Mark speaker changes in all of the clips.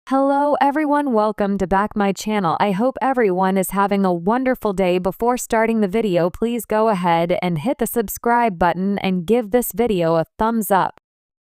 Speaker 1: Hello everyone, welcome to back my channel. I hope everyone is having a wonderful day. Before starting the video, please go ahead and hit the subscribe button and give this video a thumbs up.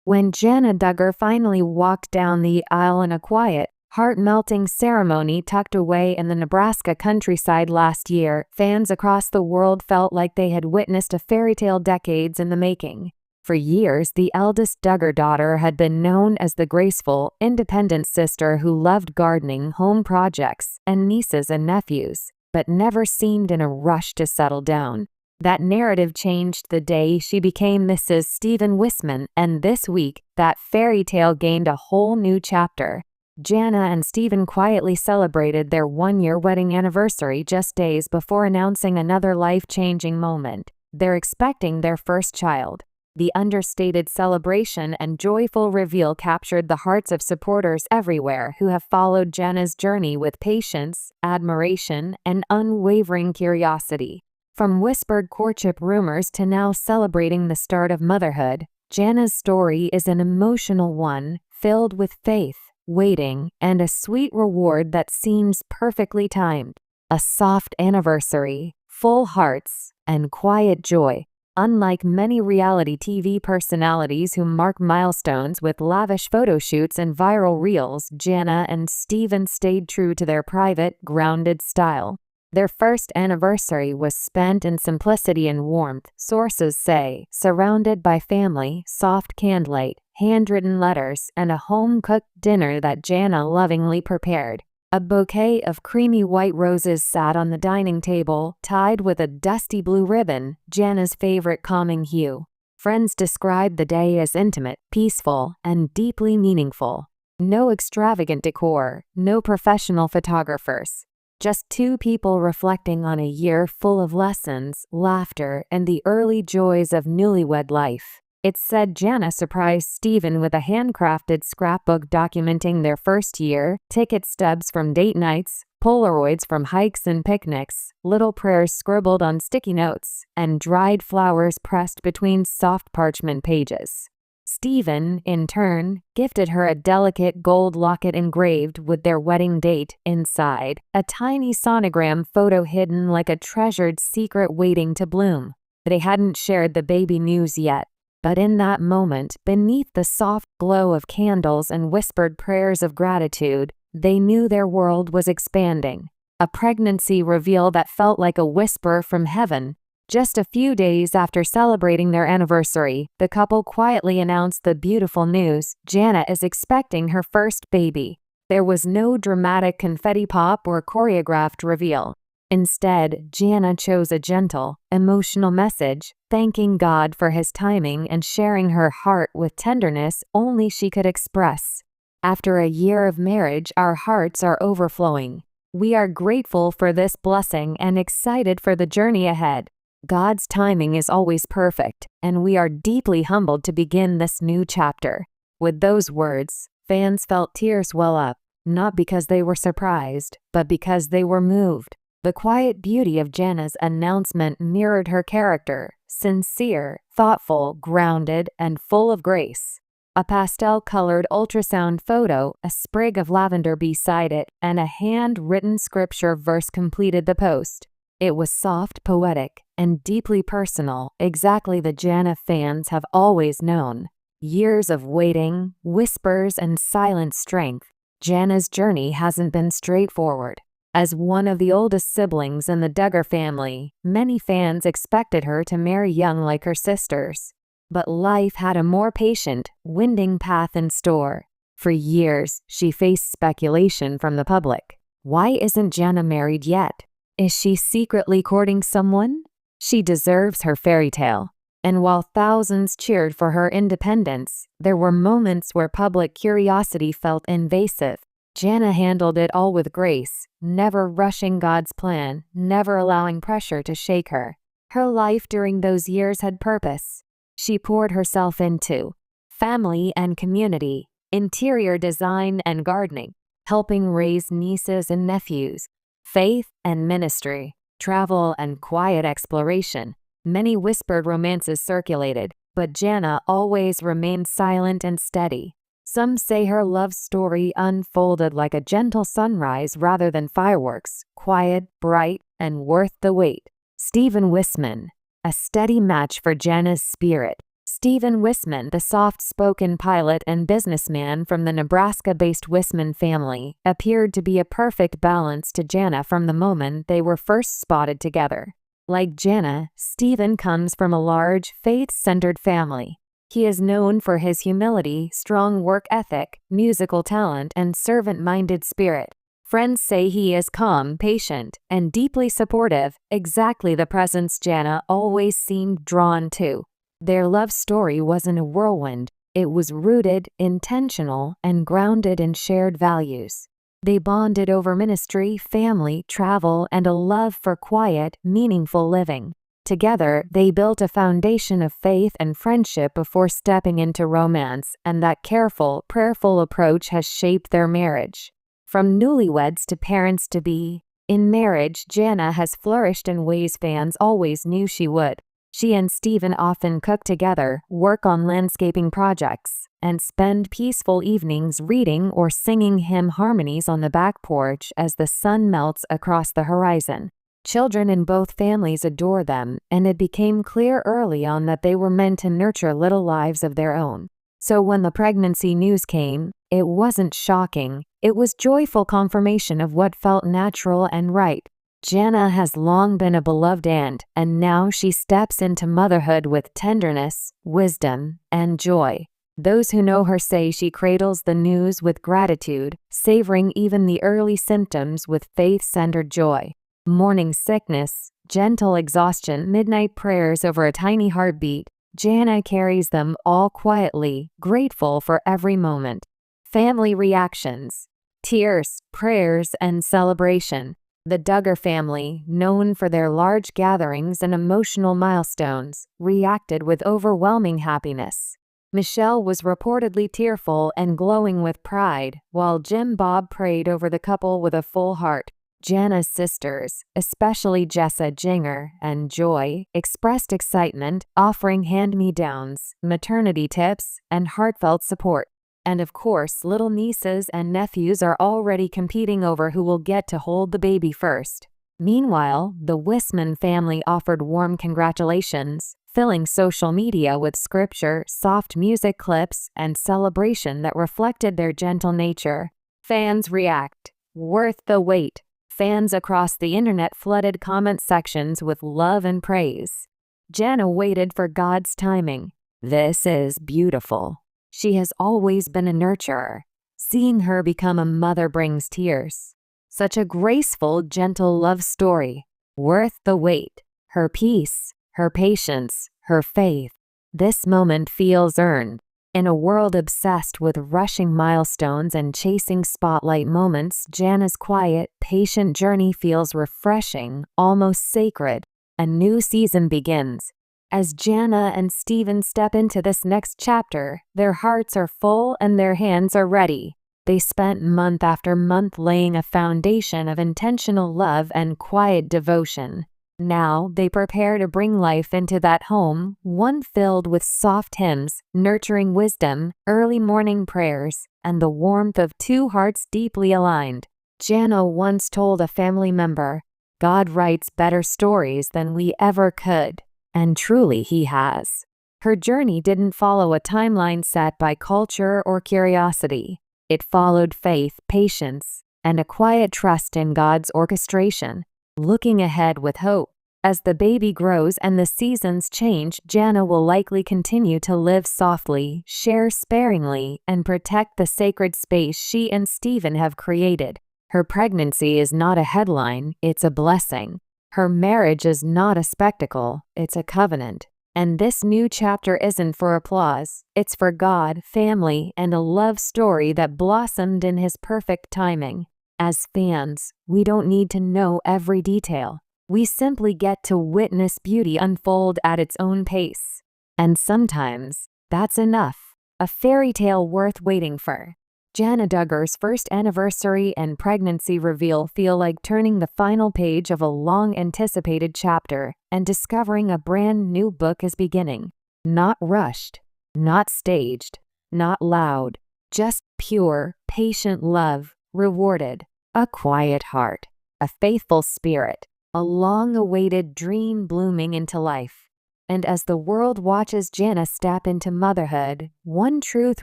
Speaker 1: When Jana Duggar finally walked down the aisle in a quiet, heart-melting ceremony tucked away in the Nebraska countryside last year, fans across the world felt like they had witnessed a fairy tale decades in the making. For years, the eldest Duggar daughter had been known as the graceful, independent sister who loved gardening, home projects, and nieces and nephews, but never seemed in a rush to settle down. That narrative changed the day she became Mrs. Stephen Wisman, and this week, that fairy tale gained a whole new chapter. Jana and Stephen quietly celebrated their one-year wedding anniversary just days before announcing another life-changing moment. They're expecting their first child. The understated celebration and joyful reveal captured the hearts of supporters everywhere who have followed Jana's journey with patience, admiration, and unwavering curiosity. From whispered courtship rumors to now celebrating the start of motherhood, Jana's story is an emotional one, filled with faith, waiting, and a sweet reward that seems perfectly timed. A soft anniversary, full hearts, and quiet joy. Unlike many reality TV personalities who mark milestones with lavish photo shoots and viral reels, Jana and Stephen stayed true to their private, grounded style. Their first anniversary was spent in simplicity and warmth, sources say, surrounded by family, soft candlelight, handwritten letters, and a home-cooked dinner that Jana lovingly prepared. A bouquet of creamy white roses sat on the dining table, tied with a dusty blue ribbon, Jana's favorite calming hue. Friends described the day as intimate, peaceful, and deeply meaningful. No extravagant decor, no professional photographers. Just two people reflecting on a year full of lessons, laughter, and the early joys of newlywed life. It's said Jana surprised Stephen with a handcrafted scrapbook documenting their first year, ticket stubs from date nights, Polaroids from hikes and picnics, little prayers scribbled on sticky notes, and dried flowers pressed between soft parchment pages. Stephen, in turn, gifted her a delicate gold locket engraved with their wedding date inside, a tiny sonogram photo hidden like a treasured secret waiting to bloom. They hadn't shared the baby news yet. But in that moment, beneath the soft glow of candles and whispered prayers of gratitude, they knew their world was expanding. A pregnancy reveal that felt like a whisper from heaven. Just a few days after celebrating their anniversary, the couple quietly announced the beautiful news: Jana is expecting her first baby. There was no dramatic confetti pop or choreographed reveal. Instead, Jana chose a gentle, emotional message, thanking God for his timing and sharing her heart with tenderness only she could express. After a year of marriage, our hearts are overflowing. We are grateful for this blessing and excited for the journey ahead. God's timing is always perfect, and we are deeply humbled to begin this new chapter. With those words, fans felt tears well up, not because they were surprised, but because they were moved. The quiet beauty of Jana's announcement mirrored her character, sincere, thoughtful, grounded, and full of grace. A pastel-colored ultrasound photo, a sprig of lavender beside it, and a hand-written scripture verse completed the post. It was soft, poetic, and deeply personal, exactly the Jana fans have always known. Years of waiting, whispers, and silent strength. Jana's journey hasn't been straightforward. As one of the oldest siblings in the Duggar family, many fans expected her to marry young like her sisters. But life had a more patient, winding path in store. For years, she faced speculation from the public. Why isn't Jana married yet? Is she secretly courting someone? She deserves her fairy tale. And while thousands cheered for her independence, there were moments where public curiosity felt invasive. Jana handled it all with grace, never rushing God's plan, never allowing pressure to shake her. Her life during those years had purpose. She poured herself into family and community, interior design and gardening, helping raise nieces and nephews, faith and ministry, travel and quiet exploration. Many whispered romances circulated, but Jana always remained silent and steady. Some say her love story unfolded like a gentle sunrise rather than fireworks, quiet, bright, and worth the wait. Stephen Wisman, a steady match for Jana's spirit. Stephen Wisman, the soft-spoken pilot and businessman from the Nebraska-based Wisman family, appeared to be a perfect balance to Jana from the moment they were first spotted together. Like Jana, Stephen comes from a large, faith-centered family. He is known for his humility, strong work ethic, musical talent, and servant-minded spirit. Friends say he is calm, patient, and deeply supportive, exactly the presence Jana always seemed drawn to. Their love story wasn't a whirlwind. It was rooted, intentional, and grounded in shared values. They bonded over ministry, family, travel, and a love for quiet, meaningful living. Together, they built a foundation of faith and friendship before stepping into romance, and that careful, prayerful approach has shaped their marriage. From newlyweds to parents-to-be, in marriage, Jana has flourished in ways fans always knew she would. She and Stephen often cook together, work on landscaping projects, and spend peaceful evenings reading or singing hymn harmonies on the back porch as the sun melts across the horizon. Children in both families adore them, and it became clear early on that they were meant to nurture little lives of their own. So when the pregnancy news came, it wasn't shocking. It was joyful confirmation of what felt natural and right. Jana has long been a beloved aunt, and now she steps into motherhood with tenderness, wisdom, and joy. Those who know her say she cradles the news with gratitude, savoring even the early symptoms with faith-centered joy. Morning sickness, gentle exhaustion, midnight prayers over a tiny heartbeat, Jana carries them all quietly, grateful for every moment. Family reactions: tears, prayers, and celebration. The Duggar family, known for their large gatherings and emotional milestones, reacted with overwhelming happiness. Michelle was reportedly tearful and glowing with pride, while Jim Bob prayed over the couple with a full heart. Jana's sisters, especially Jessa Jinger and Joy, expressed excitement, offering hand-me-downs, maternity tips, and heartfelt support. And of course, little nieces and nephews are already competing over who will get to hold the baby first. Meanwhile, the Wisman family offered warm congratulations, filling social media with scripture, soft music clips, and celebration that reflected their gentle nature. Fans react: worth the wait. Fans across the internet flooded comment sections with love and praise. Jana waited for God's timing. This is beautiful. She has always been a nurturer. Seeing her become a mother brings tears. Such a graceful, gentle love story. Worth the wait. Her peace, her patience, her faith. This moment feels earned. In a world obsessed with rushing milestones and chasing spotlight moments, Jana's quiet, patient journey feels refreshing, almost sacred. A new season begins. As Jana and Stephen step into this next chapter, their hearts are full and their hands are ready. They spent month after month laying a foundation of intentional love and quiet devotion. Now they prepare to bring life into that home, one filled with soft hymns, nurturing wisdom, early morning prayers, and the warmth of two hearts deeply aligned. Jana once told a family member, "God writes better stories than we ever could." And truly he has. Her journey didn't follow a timeline set by culture or curiosity. It followed faith, patience, and a quiet trust in God's orchestration. Looking ahead with hope. As the baby grows and the seasons change, Jana will likely continue to live softly, share sparingly, and protect the sacred space she and Stephen have created. Her pregnancy is not a headline, it's a blessing. Her marriage is not a spectacle, it's a covenant. And this new chapter isn't for applause, it's for God, family, and a love story that blossomed in His perfect timing. As fans, we don't need to know every detail. We simply get to witness beauty unfold at its own pace. And sometimes, that's enough. A fairy tale worth waiting for. Jana Duggar's first anniversary and pregnancy reveal feel like turning the final page of a long-anticipated chapter, and discovering a brand new book is beginning. Not rushed, not staged, not loud, Just pure, patient love, rewarded. A quiet heart, a faithful spirit, a long-awaited dream blooming into life. And as the world watches Jana step into motherhood, one truth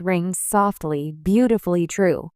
Speaker 1: rings softly, beautifully true.